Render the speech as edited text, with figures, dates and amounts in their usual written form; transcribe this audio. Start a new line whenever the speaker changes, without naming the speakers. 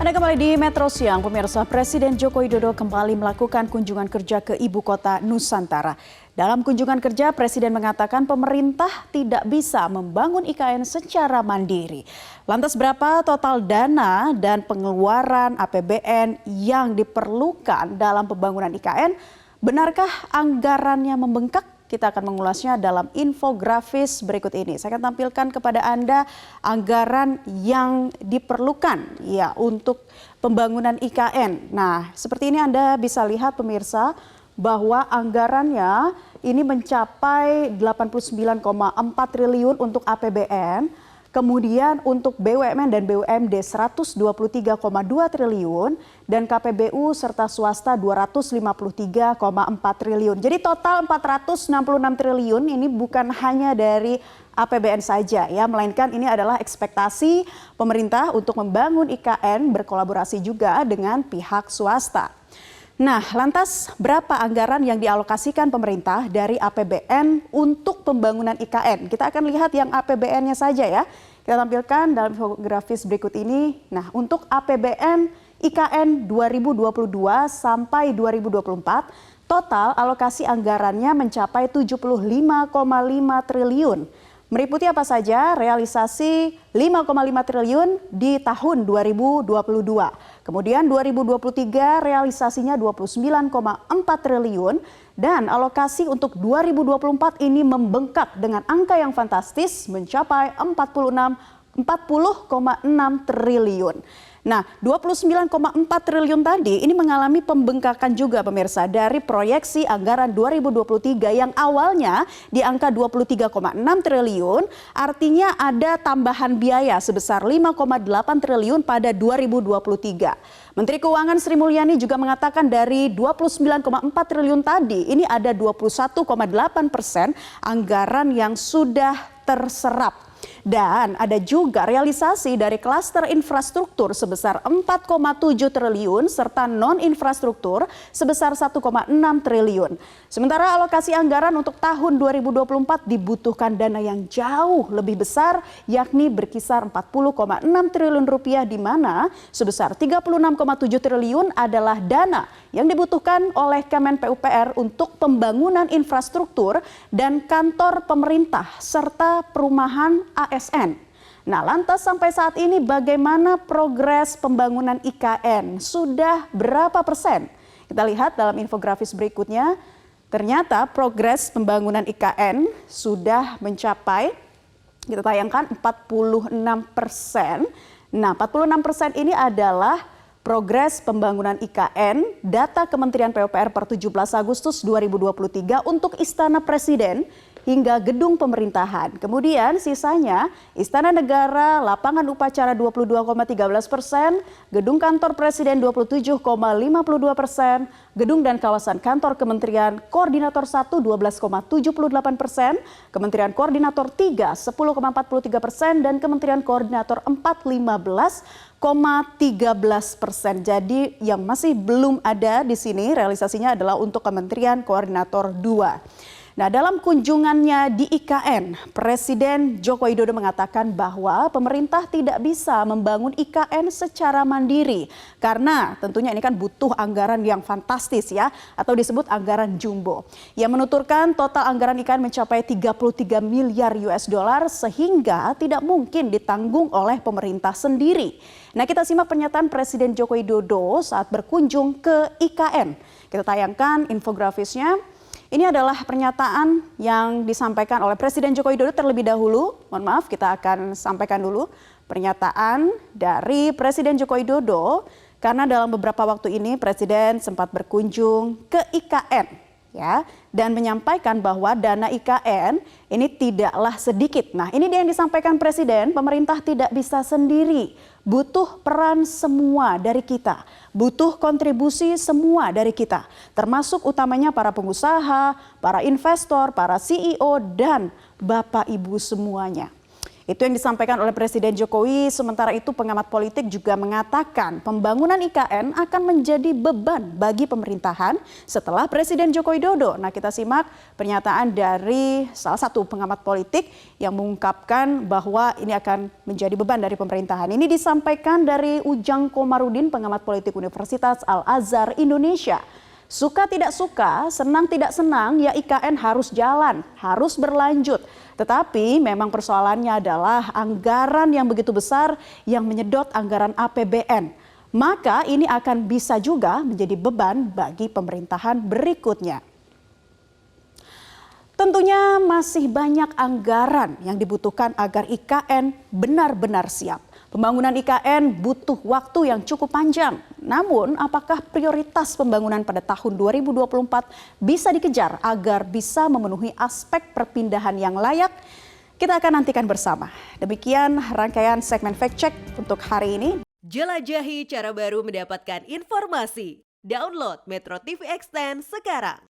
Anda kembali di Metro Siang, pemirsa. Presiden Joko Widodo kembali melakukan kunjungan kerja ke ibu kota Nusantara. Dalam kunjungan kerja, Presiden mengatakan pemerintah tidak bisa membangun IKN secara mandiri. Lantas berapa total dana dan pengeluaran APBN yang diperlukan dalam pembangunan IKN? Benarkah anggarannya membengkak? Kita akan mengulasnya dalam infografis berikut ini. Saya akan tampilkan kepada Anda anggaran yang diperlukan ya untuk pembangunan IKN. Nah, seperti ini Anda bisa lihat pemirsa bahwa anggarannya ini mencapai 89,4 triliun untuk APBN. Kemudian untuk BUMN dan BUMD 123,2 triliun dan KPBU serta swasta 253,4 triliun. Jadi total 466 triliun ini bukan hanya dari APBN saja ya, melainkan ini adalah ekspektasi pemerintah untuk membangun IKN berkolaborasi juga dengan pihak swasta. Nah, lantas berapa anggaran yang dialokasikan pemerintah dari APBN untuk pembangunan IKN? Kita akan lihat yang APBN-nya saja ya. Kita tampilkan dalam infografis berikut ini. Nah, untuk APBN IKN 2022 sampai 2024, total alokasi anggarannya mencapai 75,5 triliun. Meliputi apa saja? Realisasi 5,5 triliun di tahun 2022. Kemudian 2023 realisasinya 29,4 triliun dan alokasi untuk 2024 ini membengkak dengan angka yang fantastis mencapai 40,6 triliun. Nah, 29,4 triliun tadi ini mengalami pembengkakan juga pemirsa dari proyeksi anggaran 2023 yang awalnya di angka 23,6 triliun, artinya ada tambahan biaya sebesar 5,8 triliun pada 2023. Menteri Keuangan Sri Mulyani juga mengatakan dari 29,4 triliun tadi ini ada 21,8% anggaran yang sudah terserap. Dan ada juga realisasi dari klaster infrastruktur sebesar 4,7 triliun serta non-infrastruktur sebesar 1,6 triliun. Sementara alokasi anggaran untuk tahun 2024 dibutuhkan dana yang jauh lebih besar yakni berkisar 40,6 triliun rupiah di mana sebesar 36,7 triliun adalah dana yang dibutuhkan oleh Kemen PUPR untuk pembangunan infrastruktur dan kantor pemerintah serta perumahan ASN. Nah, lantas sampai saat ini bagaimana progres pembangunan IKN? Sudah berapa persen? Kita lihat dalam infografis berikutnya. Ternyata progres pembangunan IKN sudah mencapai, kita tayangkan 46%. Nah, 46% ini adalah progres pembangunan IKN, data Kementerian PUPR per 17 Agustus 2023 untuk Istana Presiden hingga gedung pemerintahan. Kemudian sisanya Istana Negara, lapangan upacara 22,13%, gedung kantor Presiden 27,52%, gedung dan kawasan kantor Kementerian Koordinator 1 12,78%, Kementerian Koordinator 3 10,43% dan Kementerian Koordinator 4 15,13%. Jadi yang masih belum ada di sini realisasinya adalah untuk Kementerian Koordinator 2. Nah, dalam kunjungannya di IKN, Presiden Joko Widodo mengatakan bahwa pemerintah tidak bisa membangun IKN secara mandiri karena tentunya ini kan butuh anggaran yang fantastis ya, atau disebut anggaran jumbo. Ia menuturkan total anggaran IKN mencapai 33 miliar US dollar sehingga tidak mungkin ditanggung oleh pemerintah sendiri. Nah, kita simak pernyataan Presiden Joko Widodo saat berkunjung ke IKN. Kita tayangkan infografisnya. Ini adalah pernyataan yang disampaikan oleh Presiden Joko Widodo terlebih dahulu. Mohon maaf, kita akan sampaikan dulu pernyataan dari Presiden Joko Widodo karena dalam beberapa waktu ini Presiden sempat berkunjung ke IKN ya dan menyampaikan bahwa dana IKN ini tidaklah sedikit. Nah, ini dia yang disampaikan Presiden, pemerintah tidak bisa sendiri. Butuh peran semua dari kita, butuh kontribusi semua dari kita, termasuk utamanya para pengusaha, para investor, para CEO, dan Bapak Ibu semuanya. Itu yang disampaikan oleh Presiden Jokowi. Sementara itu pengamat politik juga mengatakan pembangunan IKN akan menjadi beban bagi pemerintahan setelah Presiden Joko Widodo. Nah, kita simak pernyataan dari salah satu pengamat politik yang mengungkapkan bahwa ini akan menjadi beban dari pemerintahan. Ini disampaikan dari Ujang Komarudin, pengamat politik Universitas Al-Azhar Indonesia. Suka tidak suka, senang tidak senang, ya IKN harus jalan, harus berlanjut. Tetapi memang persoalannya adalah anggaran yang begitu besar yang menyedot anggaran APBN. Maka ini akan bisa juga menjadi beban bagi pemerintahan berikutnya. Tentunya masih banyak anggaran yang dibutuhkan agar IKN benar-benar siap. Pembangunan IKN butuh waktu yang cukup panjang. Namun, apakah prioritas pembangunan pada tahun 2024 bisa dikejar agar bisa memenuhi aspek perpindahan yang layak? Kita akan nantikan bersama. Demikian rangkaian segmen Fact Check untuk hari ini.
Jelajahi cara baru mendapatkan informasi. Download Metro TV Extend sekarang.